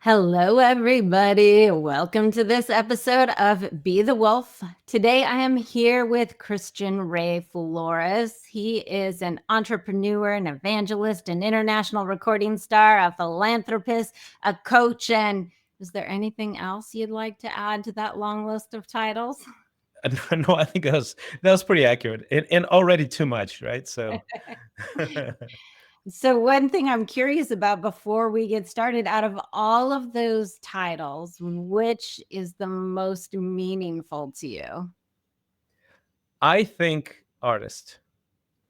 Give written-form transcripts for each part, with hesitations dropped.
Hello, everybody. Welcome to this episode of Be the Wolf. Today, I am here with Christian Ray Flores. He is an entrepreneur, an evangelist, an international recording star, a philanthropist, a coach. And is there anything else you'd like to add to that long list of titles? No, I think that was pretty accurate and already too much, right? So So, one thing I'm curious about before we get started, out of all of those titles, which is the most meaningful to you? I think artist,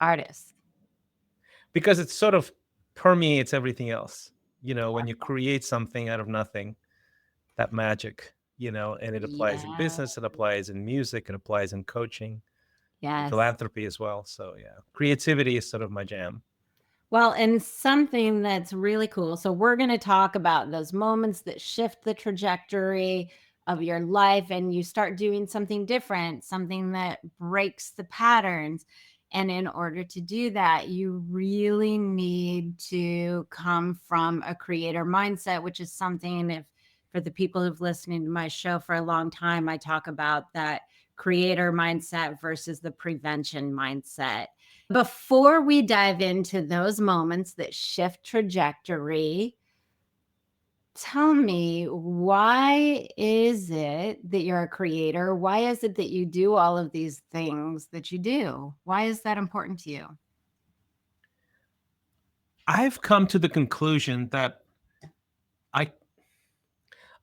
Artist. because it sort of permeates everything else. When you create something out of nothing, that magic, and it applies in Yeah. business, it applies in music, it applies in coaching, Yes. philanthropy as well. So yeah, creativity is sort of my jam. Well, and something that's really cool. So, we're going to talk about those moments that shift the trajectory of your life and you start doing something different, something that breaks the patterns. And in order to do that, you really need to come from a creator mindset, which is something, if for the people who've listened to my show for a long time, I talk about that creator mindset versus the prevention mindset. Before we dive into those moments that shift trajectory, tell me, why is it that you're a creator? Why is it that you do all of these things that you do? Why is that important to you? I've come to the conclusion that I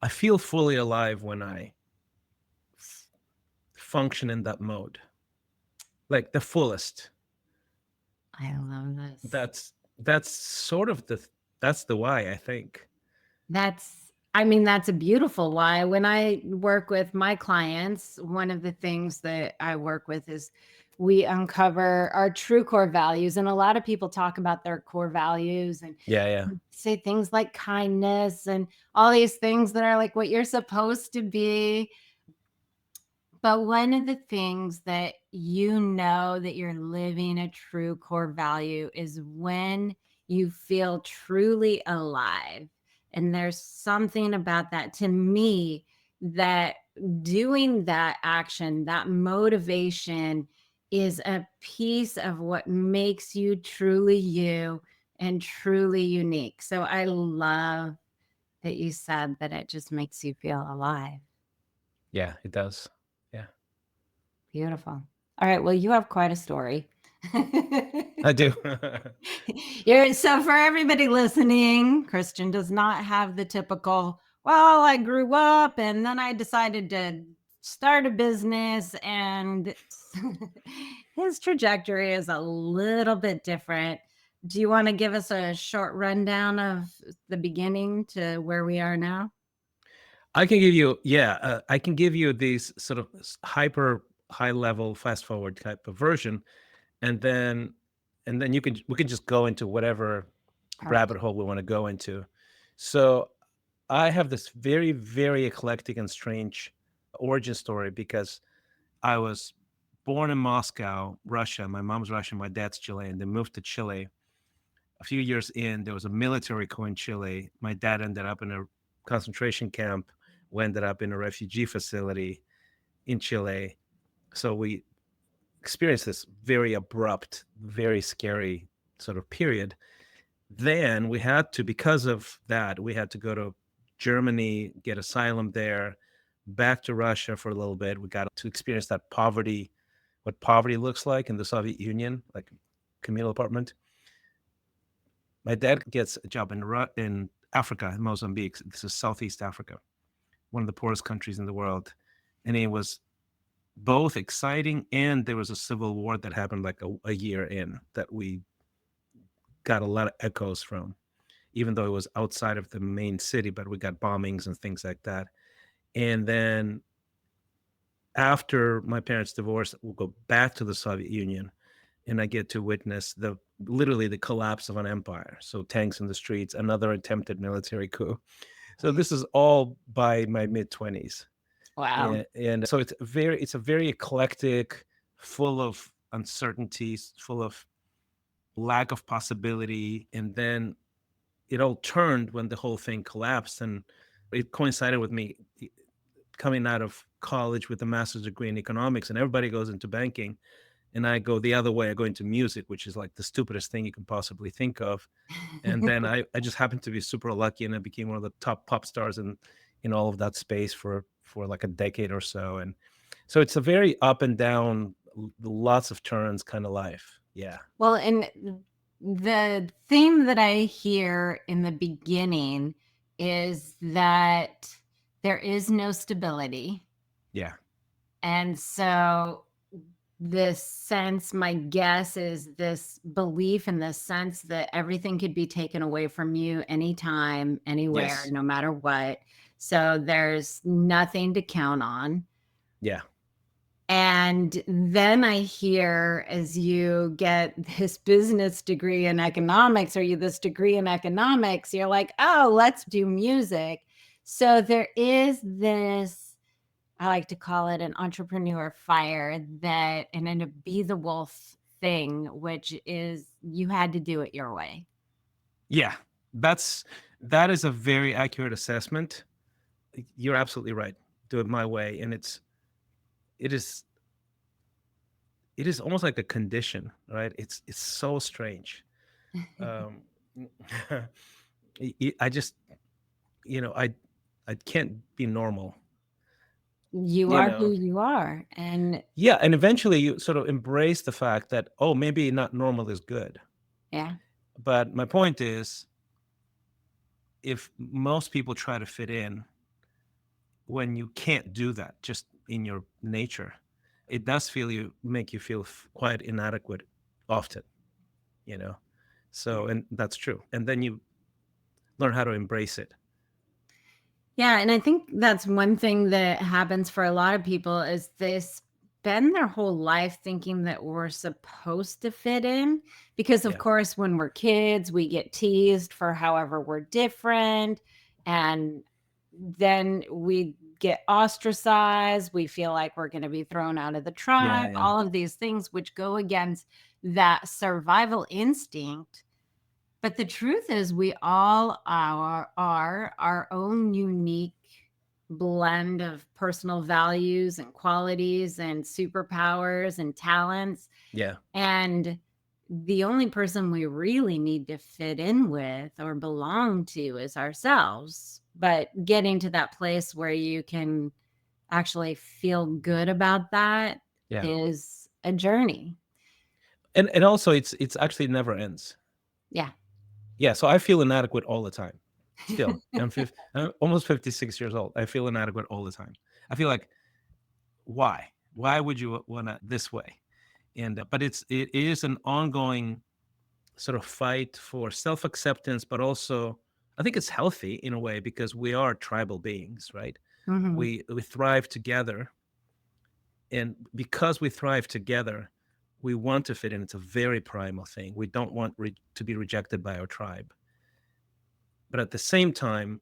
I feel fully alive when I f- function in that mode, like the fullest. I love this. That's sort of that's the why, I think. That's a beautiful why. When I work with my clients, one of the things that I work with is we uncover our true core values. And a lot of people talk about their core values and Yeah, yeah. say things like kindness and all these things that are like what you're supposed to be. But one of the things that you know that you're living a true core value is when you feel truly alive. And there's something about that to me that doing that action, that motivation is a piece of what makes you truly you and truly unique. So I love that you said that it just makes you feel alive. Yeah, it does. Yeah. Beautiful. All right. Well, you have quite a story. I do. So for everybody listening, Christian does not have the typical, well, I grew up and then I decided to start a business, and his trajectory is a little bit different. Do you want to give us a short rundown of the beginning to where we are now? I can give you these sort of hyper high level fast forward type of version, and then we can just go into whatever Perfect. rabbit hole we want to go into. So I have this very, very eclectic and strange origin story, because I was born in Moscow, Russia. My mom's Russian, my dad's Chilean. They moved to Chile. A few years in, there was a military coup in Chile. My dad ended up in a concentration camp. We ended up in a refugee facility in Chile. So we experienced this very abrupt, very scary sort of period. Then we had to, because of that, we had to go to Germany, get asylum there, back to Russia for a little bit. We got to experience that poverty, what poverty looks like in the Soviet Union, like communal apartment. My dad gets a job in Africa, in Mozambique. This is Southeast Africa, one of the poorest countries in the world. And it was both exciting, and there was a civil war that happened like a year in, that we got a lot of echoes from, even though it was outside of the main city, but we got bombings and things like that. And then after my parents divorced, we'll go back to the Soviet Union, and I get to witness the literally the collapse of an empire. So tanks in the streets, another attempted military coup. So this is all by my mid 20s. Wow. And so it's a very eclectic, full of uncertainties, full of lack of possibility. And then it all turned when the whole thing collapsed, and it coincided with me coming out of college with a master's degree in economics, and everybody goes into banking, and I go the other way. I go into music, which is like the stupidest thing you can possibly think of. And then I just happened to be super lucky, and I became one of the top pop stars in all of that space for like a decade or so. And so it's a very up and down, lots of turns kind of life. Yeah. Well, and the theme that I hear in the beginning is that there is no stability. Yeah. And so this sense, my guess is this belief in the sense that everything could be taken away from you anytime, anywhere, Yes. no matter what. So there's nothing to count on. Yeah. And then I hear, as you get this business degree in economics, or you this degree in economics, you're like, oh, let's do music. So there is this, I like to call it an entrepreneur fire, that, and then a be the wolf thing, which is you had to do it your way. Yeah. That is a very accurate assessment. You're absolutely right. Do it my way. And it is it is almost like a condition, right? It's so strange. Um, I just, I can't be normal, You you are who know. you are. And Yeah, and eventually you sort of embrace the fact that, oh, maybe not normal is good. yeah. But my point is, if most people try to fit in when you can't do that just in your nature, it does make you feel quite inadequate often, you know. So, and that's true. And then you learn how to embrace it. Yeah, and I think that's one thing that happens for a lot of people is they spend their whole life thinking that we're supposed to fit in because of Yeah. course when we're kids we get teased for however we're different, and then we get ostracized, we feel like we're going to be thrown out of the Yeah, tribe, yeah. all of these things which go against that survival instinct. But the truth is, we all are our own unique blend of personal values and qualities and superpowers and talents. Yeah. And the only person we really need to fit in with or belong to is ourselves. But getting to that place where you can actually feel good about that Yeah. is a journey. And also it's actually never ends. Yeah. Yeah, so I feel inadequate all the time. Still. I'm almost 56 years old. I feel inadequate all the time. I feel like, why? Why would you want to this way? And but it is an ongoing sort of fight for self-acceptance, but also I think it's healthy in a way because we are tribal beings, right? Mhm. We thrive together, and because we thrive together, we want to fit in. It's a very primal thing. We don't want to be rejected by our tribe. But at the same time,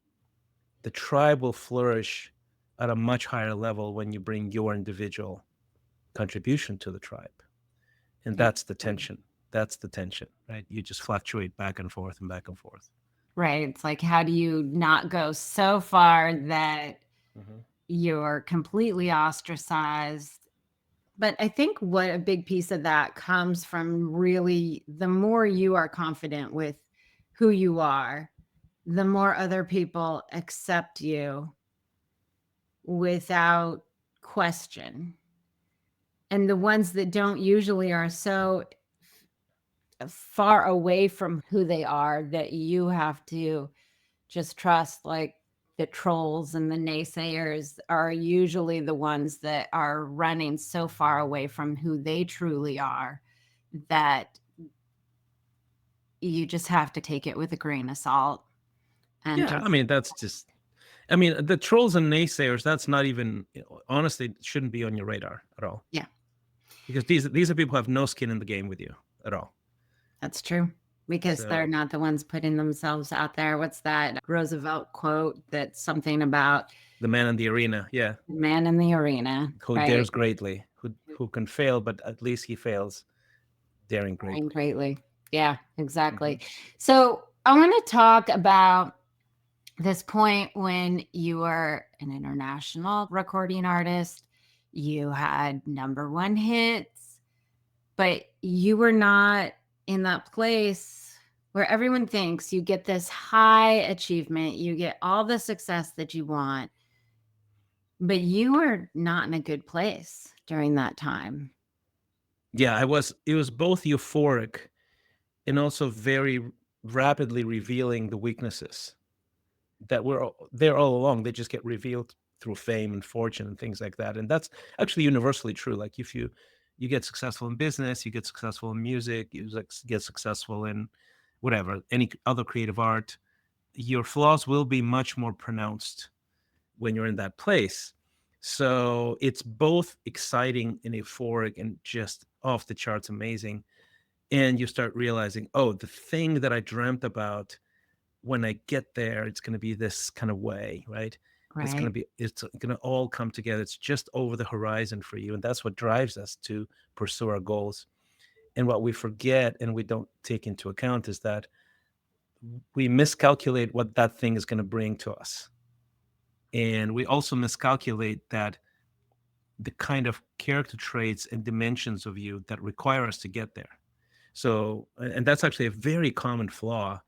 the tribe will flourish at a much higher level when you bring your individual contribution to the tribe. And that's the Absolutely. tension. That's the tension, right? You just fluctuate back and forth and back and forth. Right. It's like, how do you not go so far that Mhm. you're completely ostracized? But I think what a big piece of that comes from, really, the more you are confident with who you are, the more other people accept you without question. And the ones that don't usually are so far away from who they are that you have to just trust, like the trolls and the naysayers are usually the ones that are running so far away from who they truly are that you just have to take it with a grain of salt and Yeah, I just mean, that's just, I mean, the trolls and naysayers, that's not even, honestly, shouldn't be on your radar at all. yeah, Because these are people who have no skin in the game with you at all. that's true, because they're So not the ones putting themselves out there. What's that Roosevelt quote that's something about the man in the arena, yeah, the man in the arena, who right? dares greatly, who can fail, but at least he fails daring Trying greatly. greatly. Yeah, Hmm. exactly. So I want to talk about this point when you were an international recording artist. You had number one hits, but you were not in that place where everyone thinks you get this high achievement, you get all the success that you want, but you were not in a good place during that time. Yeah, it was both euphoric and also very rapidly revealing the weaknesses that were there all along. They just get revealed through fame and fortune and things like that. And that's actually universally true. Like if you get successful in business, you get successful in music, get successful in whatever, any other creative art, your flaws will be much more pronounced when you're in that place. So it's both exciting and euphoric and just off the charts amazing. And you start realizing, oh, the thing that I dreamt about, when I get there, it's going to be this kind of way, right? Right. It's going to all come together. It's just over the horizon for you. And that's what drives us to pursue our goals. And what we forget and we don't take into account is that we miscalculate what that thing is going to bring to us. And we also miscalculate that the kind of character traits and dimensions of you that require us to get there. So, and that's actually a very common flaw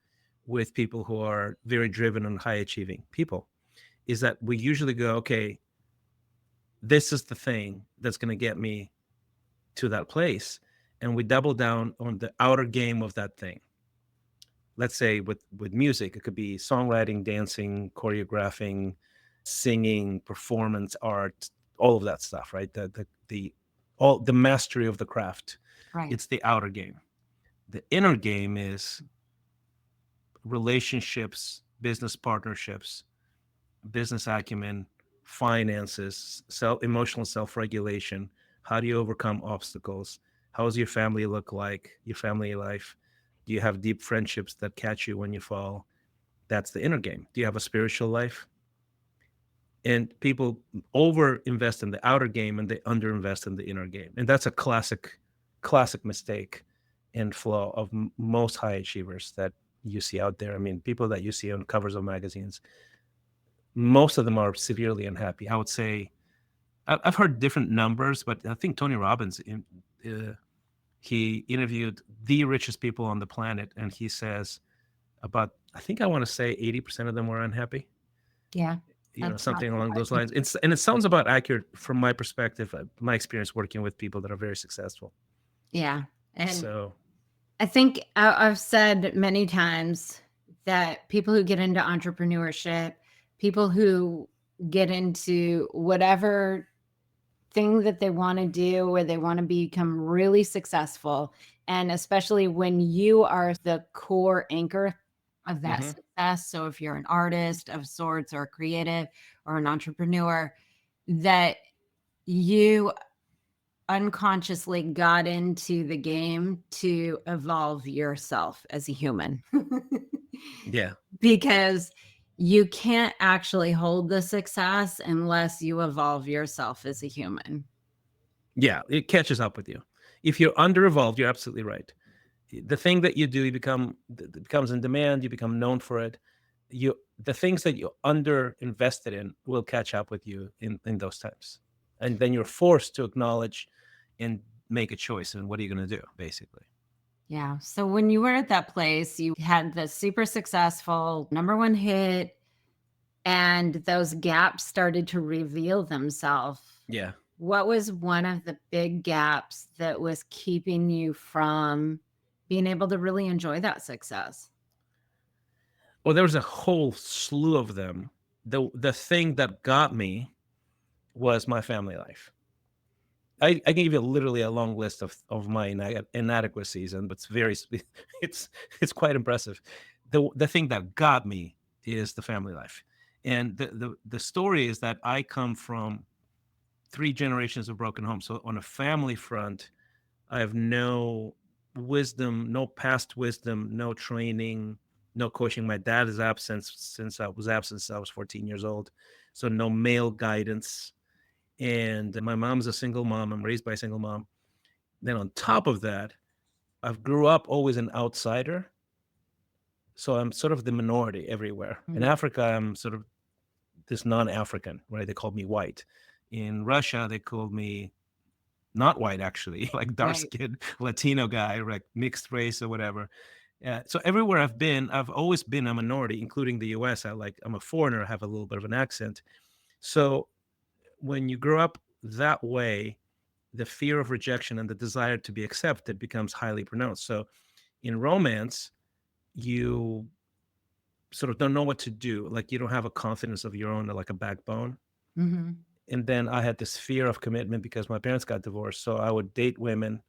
with people who are very driven and high achieving people, is that we usually go, okay, this is the thing that's going to get me to that place. And we double down on the outer game of that thing. Let's say with music, it could be songwriting, dancing, choreographing, singing, performance art, all of that stuff, right? The all the mastery of the craft. Right. It's the outer game. The inner game is relationships, business partnerships, business acumen, finances, emotional self-regulation. How do you overcome obstacles? How does your family look like? Your family life? Do you have deep friendships that catch you when you fall? That's the inner game. Do you have a spiritual life? And people over invest in the outer game and they under invest in the inner game. And that's a classic mistake and flaw of most high achievers that you see out there. I mean, people that you see on covers of magazines, most of them are severely unhappy. I would say I've heard different numbers, but I think Tony Robbins, he interviewed the richest people on the planet, and he says about, I think I want to say 80% of them were unhappy. Yeah. You know, That's not something along those surprising. lines. And it sounds about accurate from my perspective, my experience working with people that are very successful. Yeah. And So I think I've said many times that people who get into entrepreneurship, people who get into whatever thing that they want to do where they want to become really successful, and especially when you are the core anchor of that mhm. success. So if you're an artist of sorts or a creative or an entrepreneur, that you unconsciously got into the game to evolve yourself as a human. Yeah, Because you can't actually hold the success unless you evolve yourself as a human. yeah, it catches up with you. If you're under evolved, you're absolutely right. The thing that you do, you become becomes in demand. You become known for it. The things that you under invested in will catch up with you in those times, and then you're forced to acknowledge and make a choice. And what are you going to do, basically? Yeah. So when you were at that place, you had the super successful number one hit, and those gaps started to reveal themselves. Yeah. What was one of the big gaps that was keeping you from being able to really enjoy that success? Well, there was a whole slew of them. The thing that got me was my family life. I can give you literally a long list of my inadequacies, and it's very it's it's quite impressive. The thing that got me is the family life, and the story is that I come from three generations of broken homes. So on a family front, I have no wisdom, no past wisdom, no training, no coaching. My dad is absent since I was 14 years old, so no male guidance. And my mom's a single mom. I'm raised by a single mom. Then on top of that, I grew up always an outsider, So I'm sort of the minority everywhere. In Mm, Africa, I'm sort of this non-African, right? They called me white. In Russia, they called me not white, actually, like dark right. skinned Latino guy, like mixed race or whatever. So everywhere I've been, I've always been a minority, including the US. I'm a foreigner, I have a little bit of an accent. So when you grow up that way, the fear of rejection and the desire to be accepted becomes highly pronounced. So in romance, you sort of don't know what to do. Like you don't have a confidence of your own, like a backbone. Mhm. And then I had this fear of commitment because my parents got divorced. So I would date women.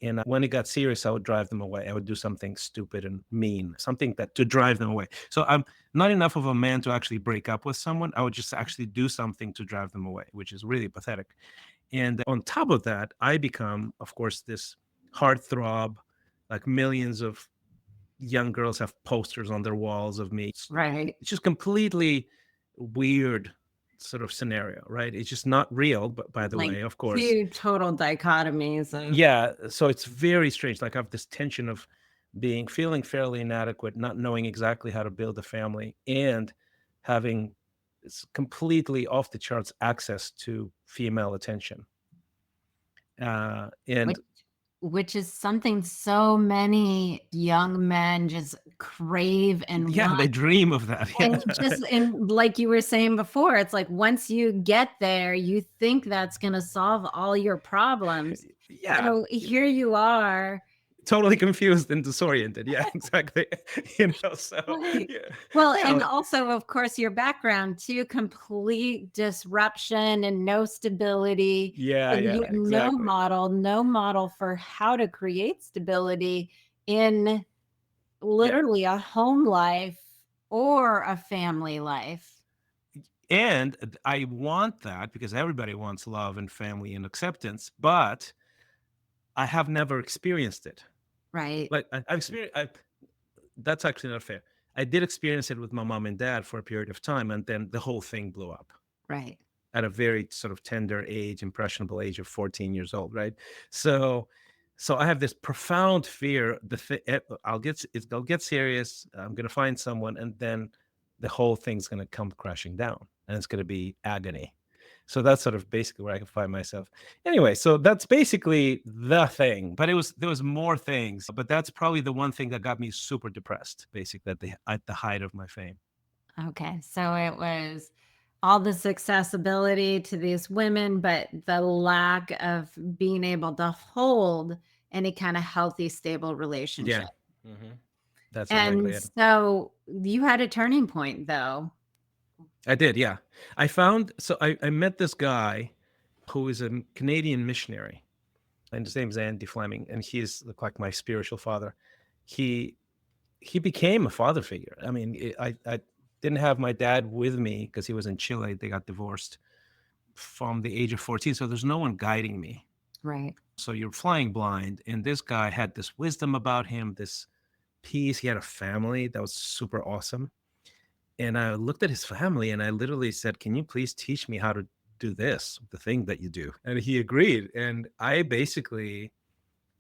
And when it got serious, I would drive them away. I would do something stupid and mean, something that to drive them away. So I'm not enough of a man to actually break up with someone. I would just actually do something to drive them away, which is really pathetic. And on top of that, I become, of course, this heartthrob. Like millions of young girls have posters on their walls of me. Right. It's just completely weird sort of scenario, right? It's just not real, but by the Like way, of course. two total dichotomies of Yeah, so it's very strange. Like I have this tension of being feeling fairly inadequate, not knowing exactly how to build a family, and having this completely off the charts access to female attention. And which which is something so many young men just crave and yeah, want. they dream of that. And Yeah. just and like you were saying before, it's like once you get there, you think that's gonna solve all your problems. Yeah, So here you are. totally confused and disoriented. Yeah, exactly. So Right. yeah, Well, yeah, and also, of course, your background too, complete disruption and no stability. yeah, And yeah, you exactly. no model for how to create stability in Yeah. literally a home life or a family life. And I want that because everybody wants love and family and acceptance, but I have never experienced it. Right. Like I've experienced, that's actually not fair. I did experience it with my mom and dad for a period of time, and then the whole thing blew up Right. at a very sort of tender age, impressionable age of 14 years old, right? So, so I have this profound fear. I'll get serious. I'm gonna find someone, and then the whole thing's gonna come crashing down, and it's gonna be agony. So that's sort of basically where I can find myself. Anyway, so that's basically the thing. But there was more things, but that's probably the one thing that got me super depressed, basically at the height of my fame. Okay. So it was all this accessibility to these women, but the lack of being able to hold any kind of healthy, stable Yeah. relationship. Hmm. That's exactly And it. so you had a turning point though. I did, yeah. I met this guy who is a Canadian missionary, and his name is Andy Fleming, and he's like my spiritual father. He he became a father figure. I mean, I didn't have my dad with me because he was in Chile. They got divorced from the age of 14, so there's no one guiding me. Right. So you're flying blind, and this guy had this wisdom about him, this peace. He had a family that was super awesome. And I looked at his family and I literally said, "Can you please teach me how to do this, the thing that you do?" And he agreed. And I basically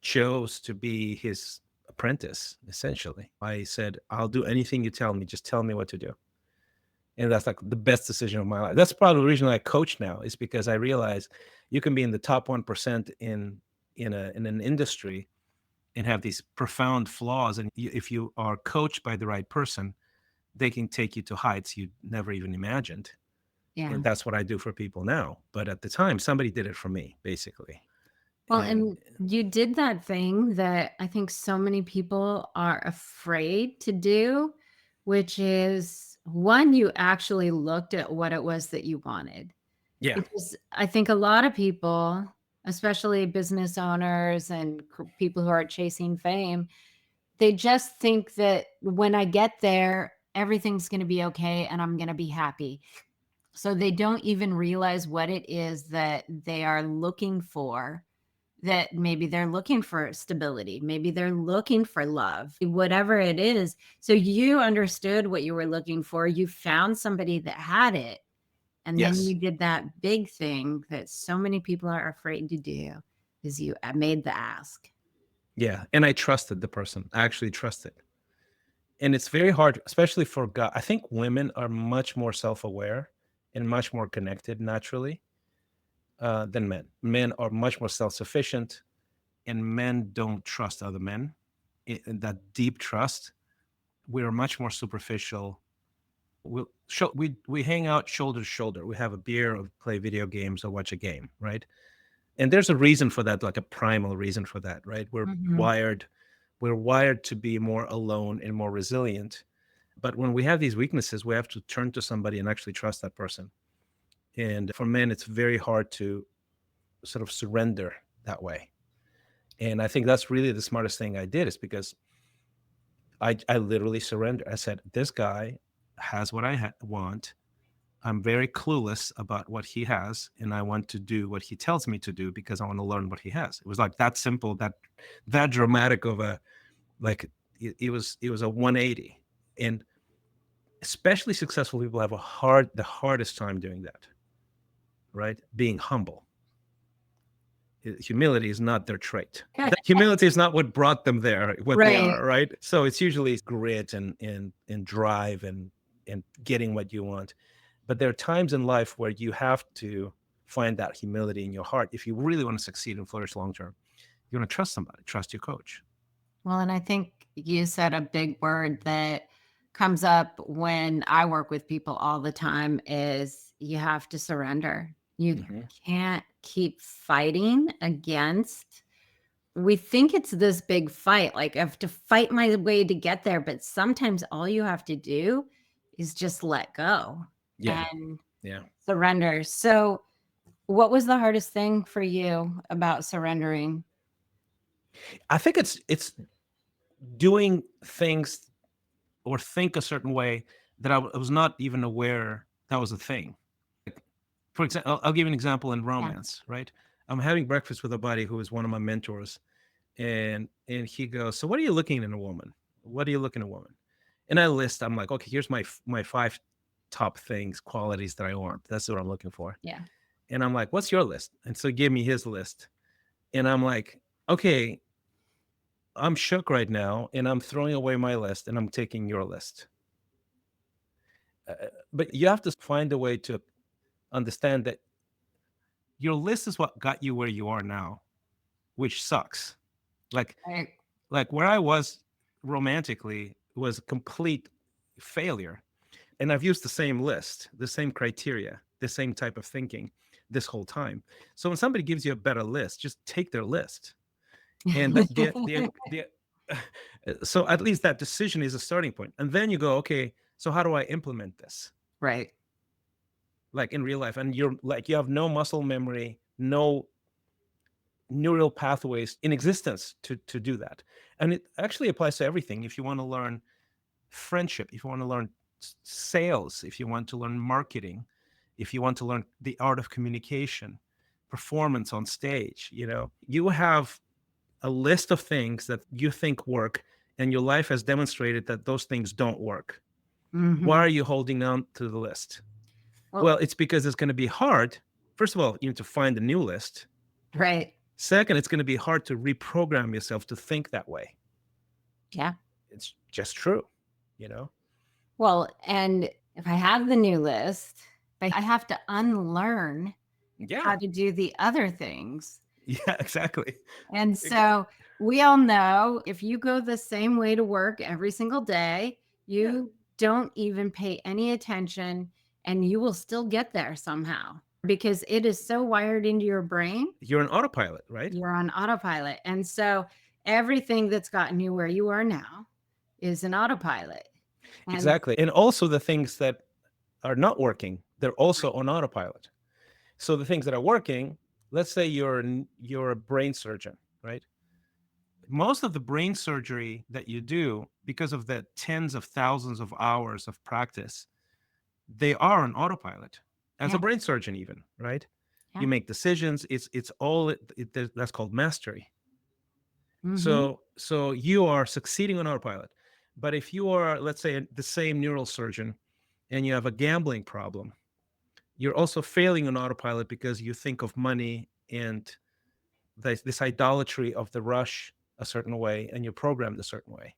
chose to be his apprentice, essentially. I said, "I'll do anything you tell me. Just tell me what to do." And that's like the best decision of my life. That's probably the reason I coach now, is because I realize you can be in the top 1% in an industry and have these profound flaws. And if you are coached by the right person, they can take you to heights you never even imagined. Yeah. And that's what I do for people now. But at the time, somebody did it for me, basically. Well, And and you did that thing that I think so many people are afraid to do, which is one, you actually looked at what it was that you wanted. yeah, Because I think a lot of people, especially business owners and people who are chasing fame, they just think that when I get there, everything's going to be okay and I'm going to be happy. So they don't even realize what it is that they are looking for, that maybe they're looking for stability, maybe they're looking for love, whatever it is. So you understood what you were looking for. You found somebody that had it. And then yes, you did that big thing that so many people are afraid to do is you made the ask. yeah. And I trusted the person. I actually trusted. And it's very hard, especially for guys. I think women are much more self-aware and much more connected naturally than men. Men are much more self-sufficient, and men don't trust other men. In that deep trust, we're much more superficial. We hang out shoulder to shoulder. We have a beer, or play video games, or watch a game, right? And there's a reason for that, like a primal reason for that, right? Mhm. Wired, we're wired to be more alone and more resilient. But when we have these weaknesses, we have to turn to somebody and actually trust that person. And for men, it's very hard to sort of surrender that way. And I think that's really the smartest thing I did, is because I literally surrendered. I said, this guy has what I want. I'm very clueless about what he has, and I want to do what he tells me to do because I want to learn what he has. It was like that simple, that dramatic of a, like, it was a 180. And especially successful people have the hardest time doing that, right? Being humble. Humility is not their trait. Humility is not what brought them there, what they Right. are, right? So it's usually grit and drive and getting what you want. But there are times in life where you have to find that humility in your heart if you really want to succeed and flourish long term. You want to trust somebody, trust your coach. Well, and I think you said a big word that comes up when I work with people all the time is you have to surrender. You Hmm. can't keep fighting against. We think it's this big fight, like I have to fight my way to get there, but sometimes all you have to do is just let go Yeah, and yeah. surrender. So, what was the hardest thing for you about surrendering? I think it's doing things or think a certain way that I was not even aware that was a thing. For example, I'll give you an example in Yeah. romance, right? I'm having breakfast with a buddy who is one of my mentors, and he goes, "So what are you looking in a woman? What are you looking in a woman?" And I list, I'm like, "Okay, here's my five top things, qualities that I want. That's what I'm looking for." Yeah. And I'm like, "What's your list?" And so he gave me his list, and I'm like, "Okay, I'm shook right now, and I'm throwing away my list, and I'm taking your list." But you have to find a way to understand that your list is what got you where you are now, which sucks. Like Right. like where I was romantically was a complete failure. And I've used the same list, the same criteria, the same type of thinking this whole time. So when somebody gives you a better list, just take their list. And the so at least that decision is a starting point. And then you go, okay, so how do I implement this? Right. Like in real life. And you're like, you have no muscle memory, no neural pathways in existence to do that. And it actually applies to everything. If you want to learn friendship, if you want to learn sales, if you want to learn marketing, if you want to learn the art of communication, performance on stage, you have a list of things that you think work, and your life has demonstrated that those things don't work. Why Mhm. are you holding on to the list? Well, Well, it's because it's going to be hard. First of all, you need to find a new list. right. Second, it's going to be hard to reprogram yourself to think that way. Yeah. It's just true, you know? Well, and if I have the new list, I have to unlearn how Yeah. to do the other things. Yeah, exactly. And Ex- so we all know if you go the same way to work every single day, Yeah. you don't even pay any attention and you will still get there somehow because it is so wired into your brain. You're an autopilot, right? You're on autopilot. And so everything that's gotten you where you are now is an autopilot. And Exactly. And also the things that are not working, they're also on autopilot. So the things that are working, let's say you're a brain surgeon, right? Most of the brain surgery that you do, because of the tens of thousands of hours of practice, they are on autopilot as a yeah, brain surgeon, even, right? You yeah. make decisions. It's all that's called mastery. Hmm. So you are succeeding on autopilot. But if you are, let's say, the same neural surgeon, and you have a gambling problem, you're also failing on autopilot because you think of money and this idolatry of the rush a certain way, and you're programmed a certain way.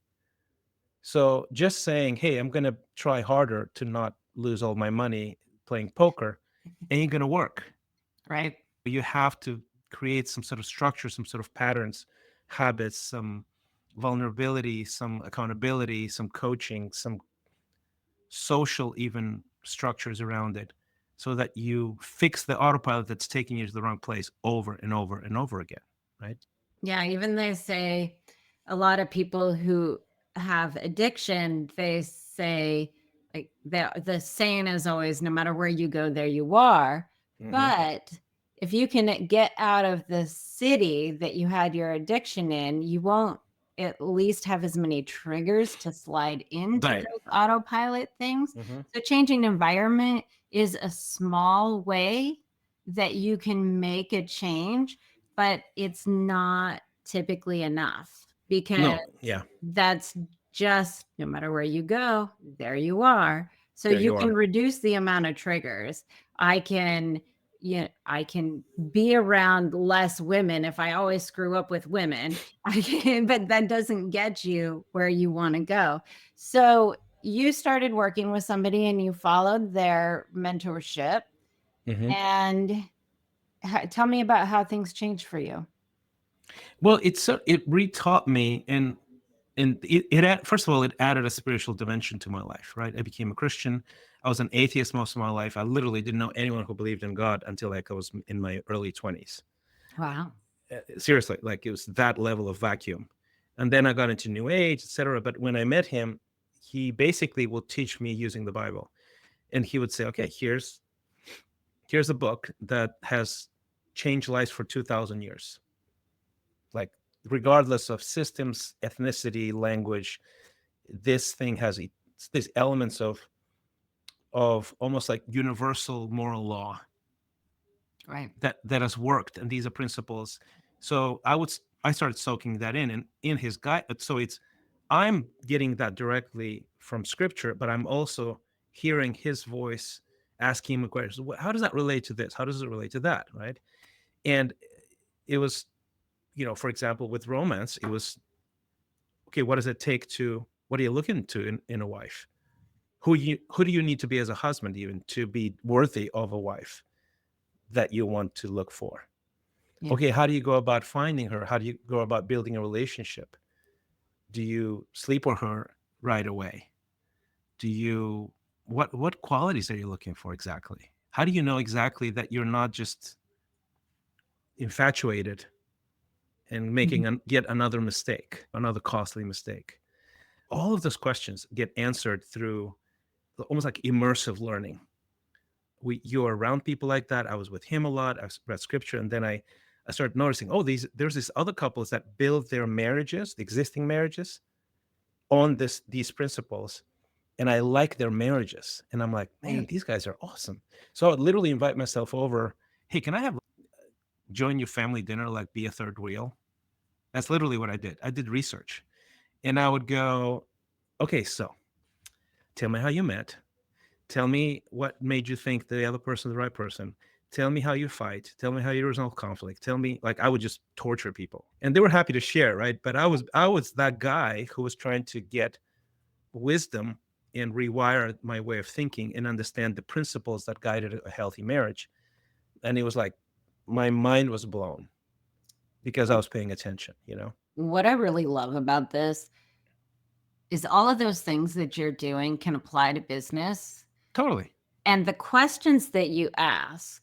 So just saying, hey, I'm going to try harder to not lose all my money playing poker ain't going to work. Right. You have to create some sort of structure, some sort of patterns, habits, some vulnerability, some accountability, some coaching, some social even structures around it, so that you fix the autopilot that's taking you to the wrong place over and over and over again, right? Yeah, even they say a lot of people who have addiction, they say like the saying is always no matter where you go, there you are. Mm-hmm. But if you can get out of the city that you had your addiction in, you won't at least have as many triggers to slide into Right. those autopilot things. Mm-hmm. So changing environment is a small way that you can make a change, but it's not typically enough because No. Yeah. that's just no matter where you go, there you are. So There you you can are. reduce the amount of triggers. I can, I can be around less women if I always screw up with women. I can, but that doesn't get you where you want to go. So you started working with somebody and you followed their mentorship. Mm-hmm. And tell me about how things changed for you. Well, it retaught me, and first of all, it added a spiritual dimension to my life. Right, I became a Christian. I was an atheist most of my life. I literally didn't know anyone who believed in God until like I was in my early 20s. Wow. Seriously, like it was that level of vacuum. And then I got into New Age, etc. But when I met him, he basically would teach me using the Bible, and he would say, "Okay, here's a book that has changed lives for 2,000 years. Like, regardless of systems, ethnicity, language, this thing has these elements of almost like universal moral law Right. that has worked, and these are principles." So I started soaking that in, and in his guide. So I'm getting that directly from scripture, but I'm also hearing his voice, asking him a question: how does that relate to this? How does it relate to that? Right? And it was, for example, with romance, it was, okay, what does it take to, what are you looking to in a wife? Who do you need to be as a husband, even to be worthy of a wife that you want to look for? Yeah. Okay, how do you go about finding her? How do you go about building a relationship? Do you sleep with her right away? Do you what qualities are you looking for exactly? How do you know exactly that you're not just infatuated and Mhm. making yet another mistake, another costly mistake? All of those questions get answered through almost like immersive learning. You're around people like that. I was with him a lot. I read scripture, and then I started noticing, oh, there's these other couples that build their marriages, the existing marriages, on these principles, and I like their marriages. And I'm like, man, Right. these guys are awesome. So I would literally invite myself over. Hey, can I have join your family dinner? Like, be a third wheel. That's literally what I did. I did research, and I would go, okay, so tell me how you met. Tell me what made you think the other person is the right person. Tell me how you fight. Tell me how you resolve conflict. Tell me, like, I would just torture people, and they were happy to share, right? But I was that guy who was trying to get wisdom and rewire my way of thinking and understand the principles that guided a healthy marriage. And it was like my mind was blown because I was paying attention. What I really love about this is all of those things that you're doing can apply to business. Totally. And the questions that you asked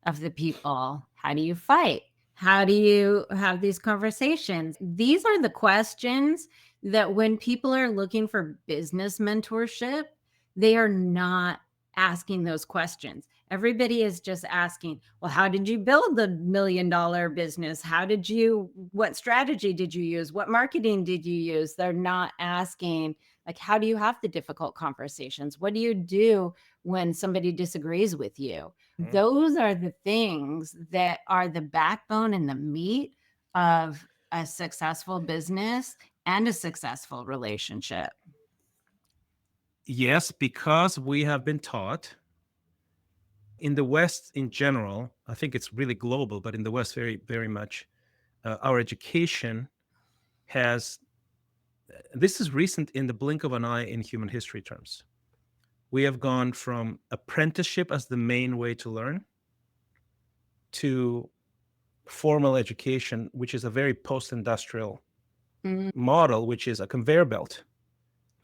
of the people, how do you fight? How do you have these conversations? These are the questions that when people are looking for business mentorship, they are not asking those questions. Everybody is just asking, well, how did you build the $1 million business? What strategy did you use? What marketing did you use? They're not asking, like, how do you have the difficult conversations? What do you do when somebody disagrees with you? Mhm. Those are the things that are the backbone and the meat of a successful business and a successful relationship. Yes, because we have been taught in the West in general. I think it's really global, but in the West, very, very much, our education has This is recent in the blink of an eye in human history terms. We have gone from apprenticeship as the main way to learn to formal education, which is a very post-industrial Mm, model, which is a conveyor belt,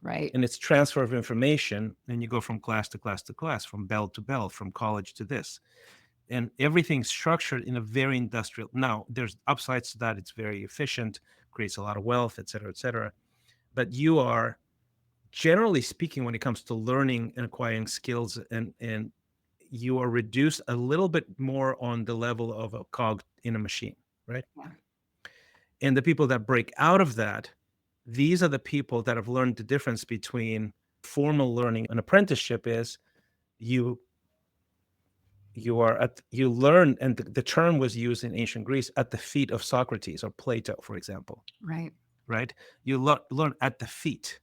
right. and it's transfer of information, and you go from class to class to class, from bell to bell, from college to this, and everything's structured in a very industrial. Now there's upsides to that. It's very efficient, creates a lot of wealth, et cetera, et cetera. But you are, generally speaking, when it comes to learning and acquiring skills, and you are reduced a little bit more on the level of a cog in a machine, right? Yeah. And the people that break out of that, these are the people that have learned the difference between formal learning and apprenticeship. Is you you learn, and the term was used in ancient Greece, at the feet of Socrates or Plato, for example, Right. right? You learn at the feet.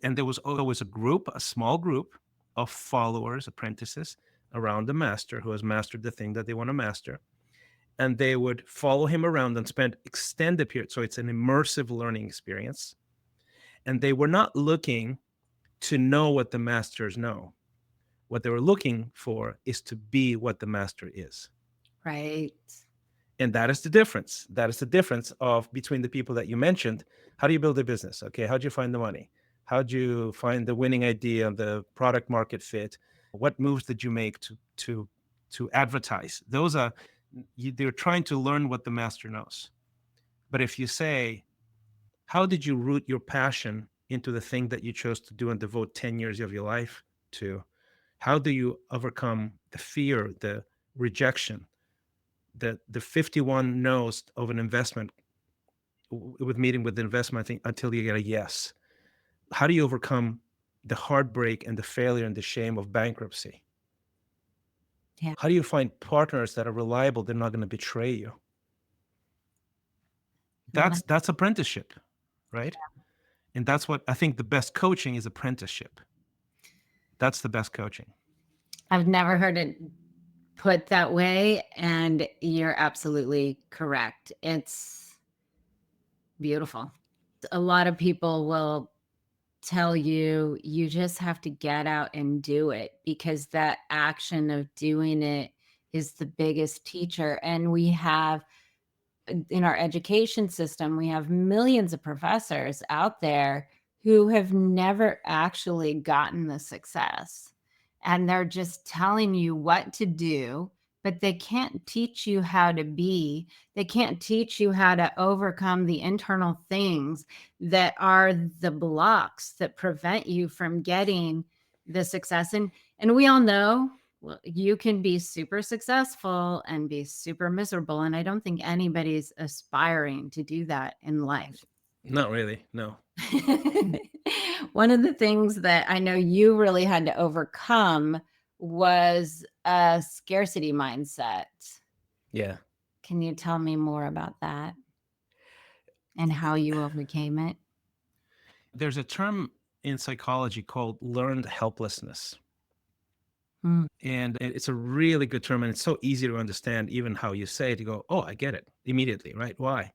And there was always a group, a small group of followers, apprentices around the master who has mastered the thing that they want to master. And they would follow him around and spend extended periods. So it's an immersive learning experience. And they were not looking to know what the masters know. What they were looking for is to be what the master is. Right. And that is the difference. That is the difference of between the people that you mentioned. How do you build a business? Okay, how'd you find the money? How'd you find the winning idea, the product market fit? What moves did you make to advertise? Those are they're trying to learn what the master knows. But if you say, how did you root your passion into the thing that you chose to do and devote 10 years of your life to? How do you overcome the fear, the rejection, the 51 no's of an investment with meeting with the investment until you get a yes? How do you overcome the heartbreak and the failure and the shame of bankruptcy? Yeah. How do you find partners that are reliable? They're not going to betray you. Well, that, That's apprenticeship, right? And that's what I think the best coaching is. Apprenticeship. That's the best coaching. I've never heard it put that way, and you're absolutely correct. It's beautiful. A lot of people will tell you you just have to get out and do it, because that action of doing it is the biggest teacher. And we have, in our education system, we have millions of professors out there who have never actually gotten the success. And they're just telling you what to do, but they can't teach you how to be. They can't teach you how to overcome the internal things that are the blocks that prevent you from getting the success. And we all know, well, you can be super successul and be super miserable. And I don't think anybody's aspiring to do that in life. Not really. No. One of the things that I know you really had to overcome was a scarcity mindset. Yeah. Can you tell me more about that and how you overcame it? There's a term in psychology called learned helplessness. Mm, And it's a really good term, and it's so easy to understand, even how you say it. You go, oh, I get it immediately, right? Why?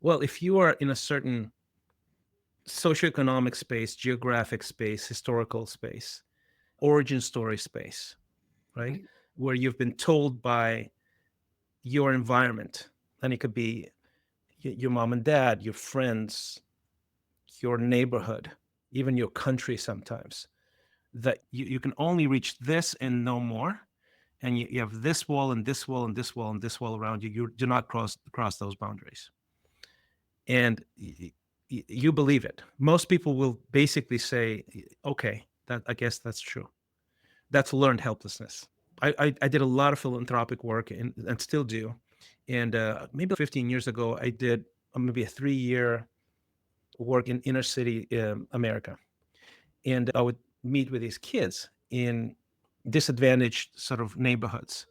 Well, if you are in a certain socioeconomic space, geographic space, historical space, origin story space, right? right. Where you've been told by your environment, and it could be your mom and dad, your friends, your neighborhood, even your country sometimes, that you can only reach this and no more. And you have this wall and this wall and this wall and this wall around you. You do not cross those boundaries. And you believe it. Most people will basically say, okay, that I guess that's true. That's learned helplessness. I did a lot of philanthropic work, and still do. And maybe 15 years ago, I did maybe a 3-year work in inner city America. And I would meet with these kids in disadvantaged sort of neighborhoods.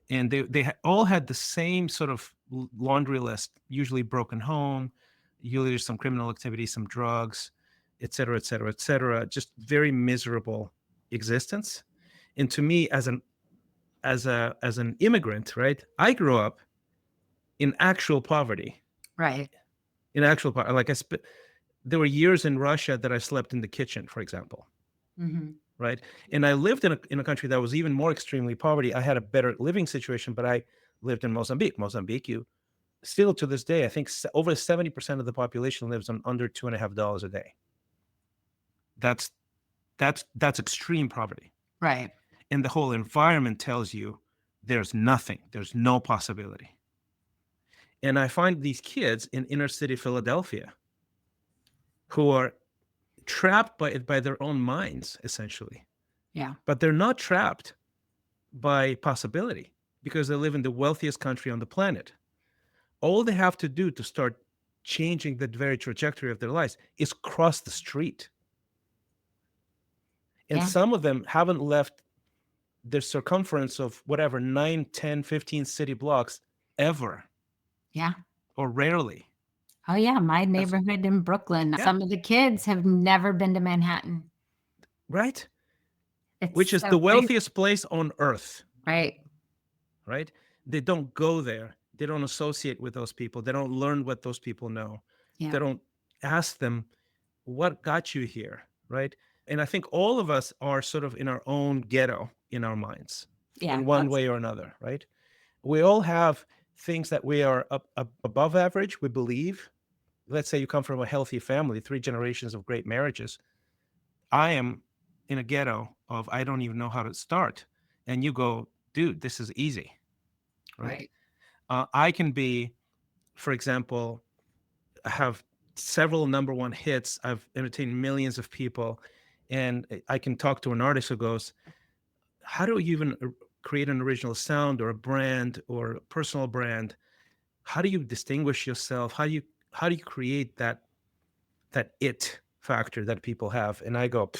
And they all had the same sort of laundry list, usually broken home, usually some criminal activity, some drugs, et cetera, et cetera, et cetera. Just very miserable existence. And to me, as an immigrant, right? I grew up in actual poverty. Right. In actual poverty, like There were years in Russia that I slept in the kitchen, for example, Mhm. right? And I lived in a country that was even more extremely poverty. I had a better living situation, but I lived in Mozambique. Mozambique, you still to this day, I think over 70% of the population lives on under $2.50 a day. That's that's extreme poverty. Right. And the whole environment tells you there's nothing, there's no possibility. And I find these kids in inner city Philadelphia who are trapped by their own minds, essentially. Yeah. But they're not trapped by possibility because they live in the wealthiest country on the planet. All they have to do to start changing the very trajectory of their lives is cross the street. And Yeah. some of them haven't left the circumference of whatever 9, 10, 15 city blocks ever, Yeah. or rarely. Oh, yeah, my That's neighborhood in Brooklyn, yeah, some of the kids have never been to Manhattan. right? It's Which is so the crazy. wealthiest place on earth, Right. right? They don't go there. They don't associate with those people. They don't learn what those people know. Yeah. They don't ask them what got you here, right? And I think all of us are sort of in our own ghetto in our minds Yeah. in one That's way or another, right? We all have things that we are above average, we believe. Let's say you come from a healthy family, 3 generations of great marriages. I am in a ghetto of I don't even know how to start. And you go, dude, this is easy, right? right. I can be, for example, have several number one hits. I've entertained millions of people. And I can talk to an artist who goes, how do you even create an original sound or a brand or a personal brand? How do you distinguish yourself? How do you create that it factor that people have? And I go,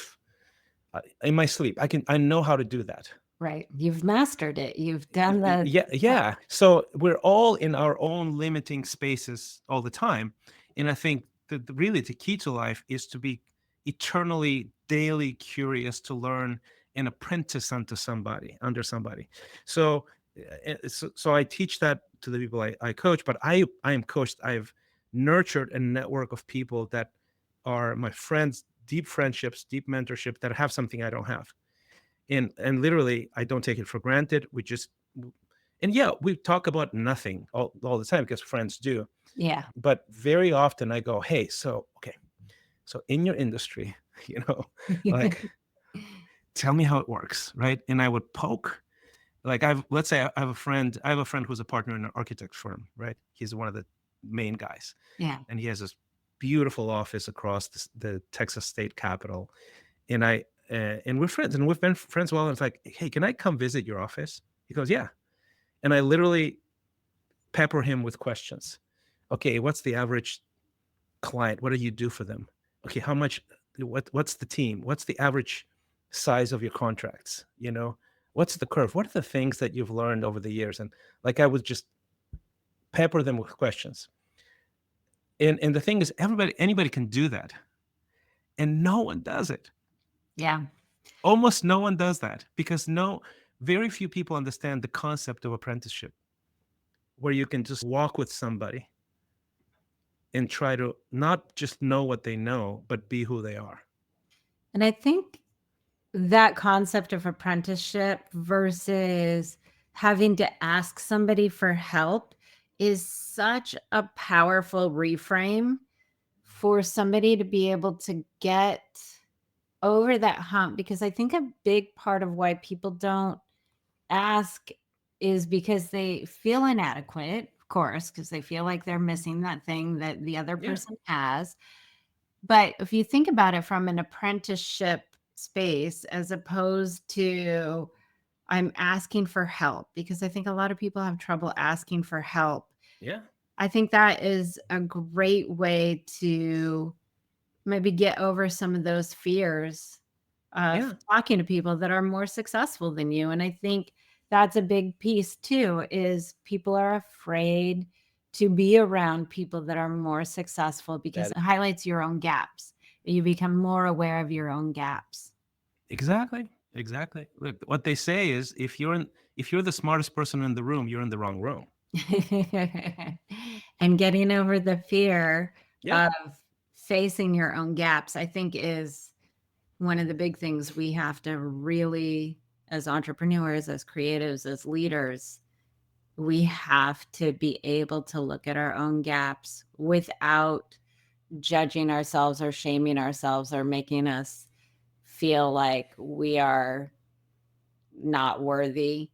in my sleep, I know how to do that. Right. You've mastered it. You've done the Yeah, yeah. So we're all in our own limiting spaces all the time, and I think that really the key to life is to be eternally, daily curious to learn and apprentice under somebody. So, so I teach that to the people I coach, but I am coached. I've nurtured a network of people that are my friends, deep friendships, deep mentorship that have something I don't have, and literally I don't take it for granted. We just and yeah, we talk about nothing all the time because friends do. yeah. But very often I go, hey, so okay, so in your industry, you know, like tell me how it works, right? And I would poke. Like let's say I have a friend who's a partner in an architect firm, right? He's one of the main guys, Yeah. and he has this beautiful office across the Texas state capitol. And and we're friends, and we've been friends a while. And it's like, hey, can I come visit your office? He goes, yeah. And I literally pepper him with questions. Okay, what's the average client? What do you do for them? Okay, how much? What's the team? What's the average size of your contracts? What's the curve? What are the things that you've learned over the years? And like I would just pepper them with questions. And the thing is, anybody can do that, and no one does it. Yeah. Almost no one does that because very few people understand the concept of apprenticeship, where you can just walk with somebody and try to not just know what they know, but be who they are. And I think that concept of apprenticeship versus having to ask somebody for help is such a powerful reframe for somebody to be able to get over that hump, because I think a big part of why people don't ask is because they feel inadequate, of course, because they feel like they're missing that thing that the other Yeah. person has. But if you think about it from an apprenticeship space, as opposed to I'm asking for help, because I think a lot of people have trouble asking for help. Yeah. I think that is a great way to maybe get over some of those fears of Yeah. talking to people that are more successful than you. And I think that's a big piece too, is people are afraid to be around people that are more successful because That it highlights your own gaps. You become more aware of your own gaps. exactly. Exactly. Look, what they say is if you're the smartest person in the room, you're in the wrong room. And getting over the fear Yeah. of facing your own gaps, I think, is one of the big things we have to really, as entrepreneurs, as creatives, as leaders, we have to be able to look at our own gaps without judging ourselves or shaming ourselves or making us feel like we are not worthy,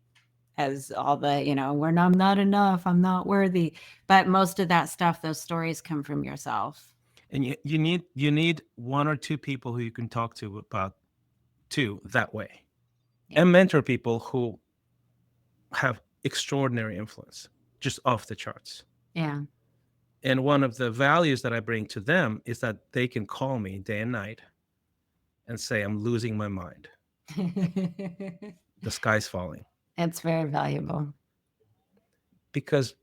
as all the, I'm not enough, I'm not worthy. But most of that stuff, those stories come from yourself. And you need one or two people who you can talk to about too that way, Yeah. and mentor people who have extraordinary influence, just off the charts. Yeah. And one of the values that I bring to them is that they can call me day and night and say, I'm losing my mind. The sky's falling. It's very valuable. Because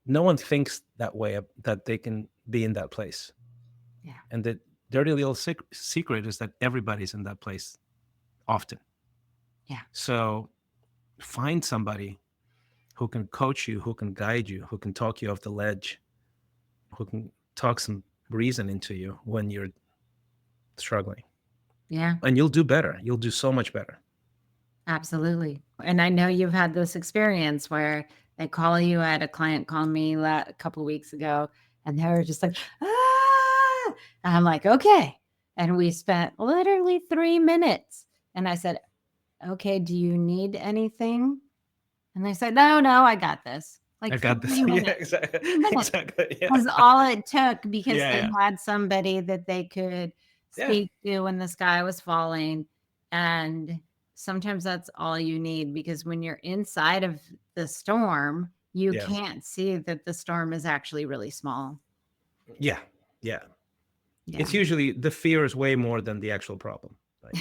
no one thinks that way, that they can be in that place. Yeah. And the dirty little secret is that everybody's in that place often. Yeah. So find somebody who can coach you, who can guide you, who can talk you off the ledge, who can talk some reason into you when you're struggling. Yeah. And you'll do better. You'll do so much better. Absolutely. And I know you've had this experience where they call you. I had a client call me a couple weeks ago, and they were just like, ah. And I'm like, okay. And we spent literally 3 minutes. And I said, okay, do you need anything? And they said, no, I got this. Like, I got this. 3 minutes. Yeah, exactly. 3 minutes. Exactly. Yeah. Was all it took, because Yeah, they yeah. had somebody that they could Yeah. speak to when the sky was falling. And sometimes that's all you need, because when you're inside of the storm, you Yeah. can't see that the storm is actually really small. Yeah. Yeah. Yeah. It's usually the fear is way more than the actual problem. Right?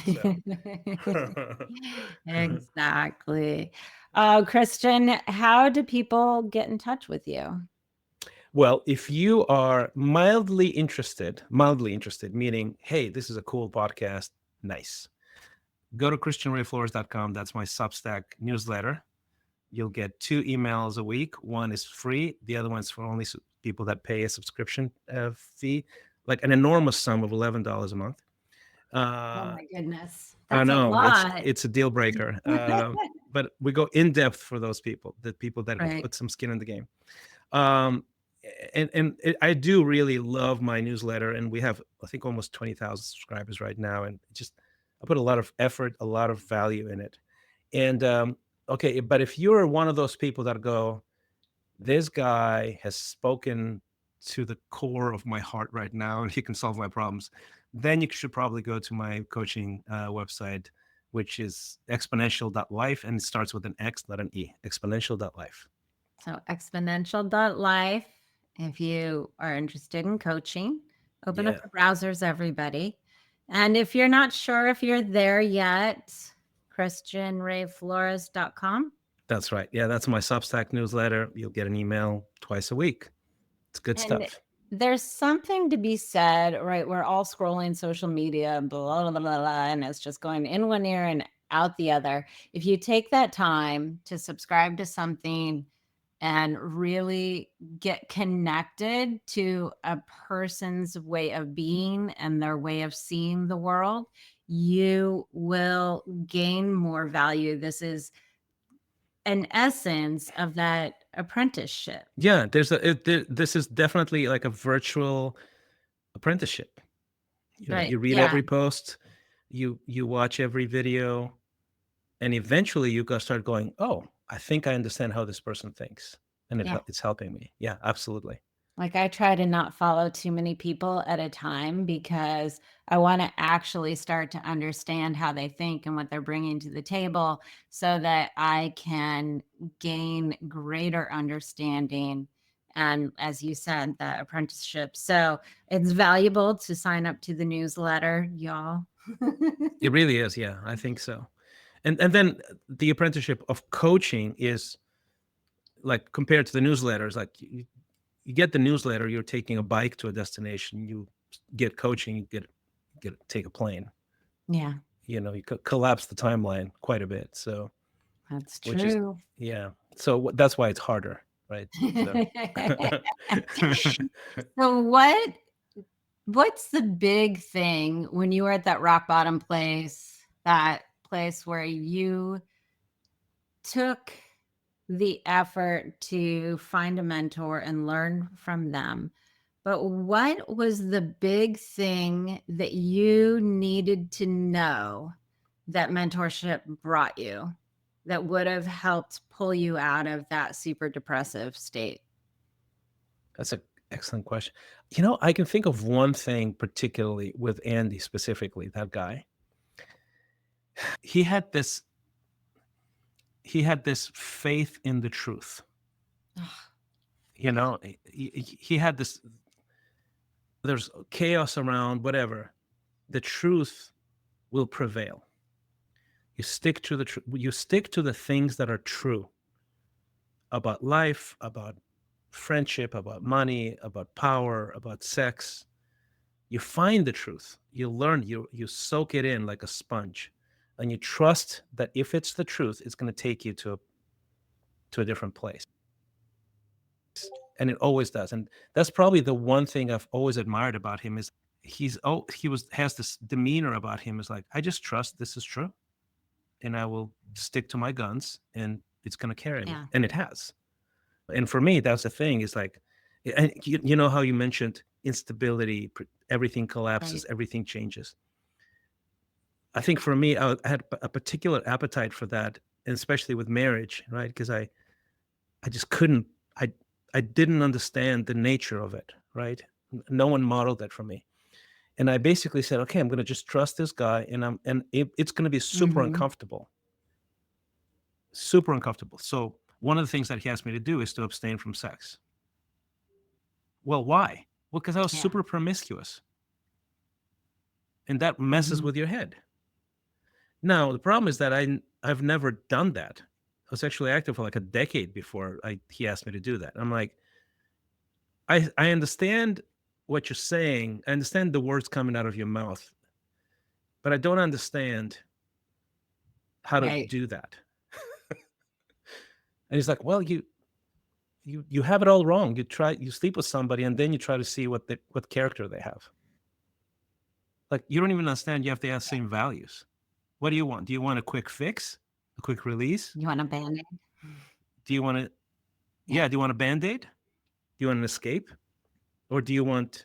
So. Exactly. Christian, how do people get in touch with you? Well, if you are mildly interested, meaning, hey, this is a cool podcast, nice. Go to christianrayflores.com. That's my Substack newsletter. You'll get 2 emails a week. One is free. The other one's for only people that pay a subscription fee, like an enormous sum of $11 a month. Oh my goodness. I That's a know lot. it's a deal breaker. But we go in depth for those people, the people that Right. put some skin in the game. I do really love my newsletter, and we have, I think, almost 20,000 subscribers right now, and I put a lot of effort, a lot of value in it. And okay, but if you're one of those people that go, this guy has spoken to the core of my heart right now, and he can solve my problems, then you should probably go to my coaching website, which is exponential.life, and it starts with an X, not an E. Exponential.life. So exponential.life. If you are interested in coaching, open up the browsers, everybody. And if you're not sure if you're there yet, christianrayflores.com. That's right. Yeah, that's my Substack newsletter. You'll get an email twice a week. It's good stuff. There's something to be said, right? We're all scrolling social media, blah, blah, blah, blah, and it's just going in one ear and out the other. If you take that time to subscribe to something and really get connected to a person's way of being and their way of seeing the world, you will gain more value. This is an essence of that apprenticeship. Yeah, this is definitely like a virtual apprenticeship. Right. You read every post, you watch every video, and eventually you start going, oh, I think I understand how this person thinks, and it's helping me. Yeah, absolutely. Like, I try to not follow too many people at a time, because I want to actually start to understand how they think and what they're bringing to the table, so that I can gain greater understanding. And as you said, the apprenticeship. So it's valuable to sign up to the newsletter, y'all. It really is. Yeah, I think so. And then the apprenticeship of coaching is, like, compared to the newsletters, like you get the newsletter, you're taking a bike to a destination. You get coaching, you take a plane. Yeah. You collapse the timeline quite a bit. So that's true. So that's why it's harder, right? So what What's the big thing when you were at that rock bottom place, that place where you took the effort to find a mentor and learn from them? But what was the big thing that you needed to know that mentorship brought you that would have helped pull you out of that super depressive state? That's an excellent question. You know, I can think of one thing particularly with Andy specifically, that guy. He had this he had this faith in the truth. You know, he had this, there's chaos around, whatever. The truth will prevail. You stick to the you stick to the things that are true about life, about friendship, about money, about power, about sex. You find the truth. You learn, you soak it in like a sponge. And you trust that if it's the truth, it's going to take you to a different place. And it always does. And that's probably the one thing I've always admired about him is he was has this demeanor about him is like, I just trust this is true and I will stick to my guns and it's going to carry me. Yeah. And it has. And for me, that's the thing is like, and you know how you mentioned instability, everything collapses, Right. everything changes. I think for me, I had a particular appetite for that, and especially with marriage, right? Because I just couldn't, I didn't understand the nature of it, right? No one modeled that for me. And I basically said, okay, I'm going to just trust this guy, and it's going to be super Mm-hmm. uncomfortable, super uncomfortable. So one of the things that he asked me to do is to abstain from sex. Well, why? Well, because I was Yeah. super promiscuous, and that messes Mm-hmm. with your head. Now the problem is that I've never done that. I was sexually active for like a decade before he asked me to do that. I'm like, I understand what you're saying. I understand the words coming out of your mouth, but I don't understand how to Right. do that. And he's like, well, you have it all wrong. You sleep with somebody and then you try to see what character they have. Like you don't even understand. You have to have same values. What do you want? Do you want a quick fix, a quick release? You want a band-aid? Do you want to? Yeah. Yeah. Do you want a band aid? Do you want an escape, or do you want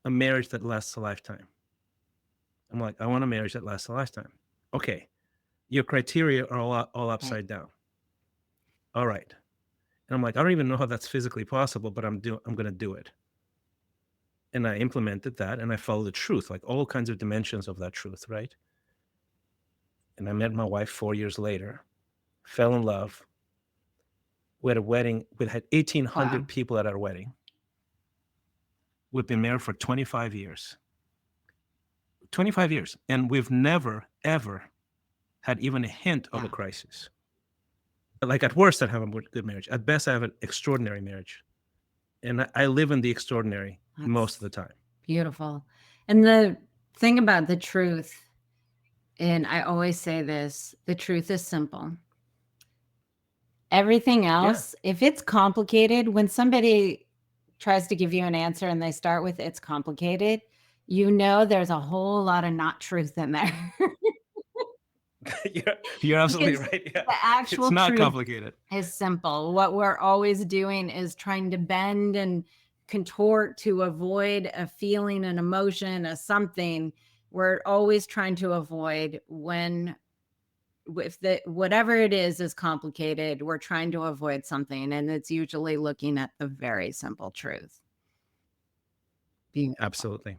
a marriage that lasts a lifetime? I'm like, I want a marriage that lasts a lifetime. Okay, your criteria are all Right. upside down. All right, and I'm like, I don't even know how that's physically possible, but I'm going to do it. And I implemented that, and I followed the truth, like all kinds of dimensions of that truth, right? And I met my wife 4 years later, fell in love. We had a wedding. We had 1,800 Wow. people at our wedding. We've been married for 25 years. 25 years. And we've never, ever had even a hint of a Yeah. crisis. Like at worst, I have a good marriage. At best, I have an extraordinary marriage. And I live in the extraordinary most of That's the time. beautiful. And the thing about the truth, and I always say this, the truth is simple. Everything Yeah. else, if it's complicated, when somebody tries to give you an answer and they start with it's complicated, you know there's a whole lot of not truth in there. You're absolutely Because right. Yeah. the It's actual not truth complicated. is simple. What we're always doing is trying to bend and contort to avoid a feeling, an emotion, a something. We're always trying to avoid when if the whatever it is complicated, we're trying to avoid something, and it's usually looking at the very simple truth. Beautiful. Absolutely.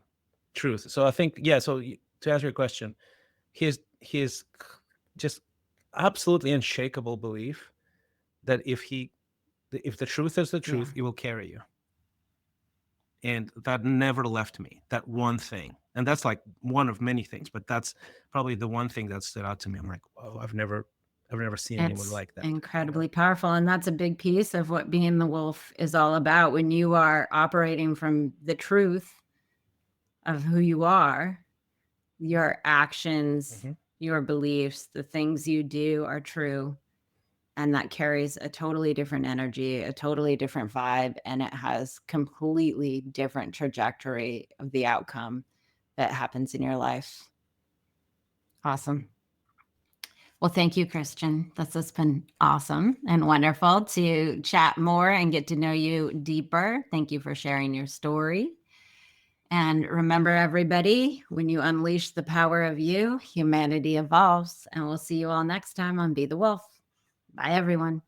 Truth. So I think, yeah. So to answer your question, his just absolutely unshakable belief that if the truth is the Yeah. truth, it will carry you. And that never left me, that one thing. And that's like one of many things, but that's probably the one thing that stood out to me. I'm like, oh, I've never seen anyone It's like that. You know? incredibly powerful, and that's a big piece of what being the wolf is all about. When you are operating from the truth of who you are, your actions, Mm-hmm. your beliefs, the things you do are true. and that carries a totally different energy, a totally different vibe, and it has completely different trajectory of the outcome that happens in your life. Awesome. Well, thank you, Christian. That's just been awesome and wonderful to chat more and get to know you deeper. Thank you for sharing your story. And remember, everybody, when you unleash the power of you, humanity evolves. And we'll see you all next time on Be the Wolf. Bye, everyone.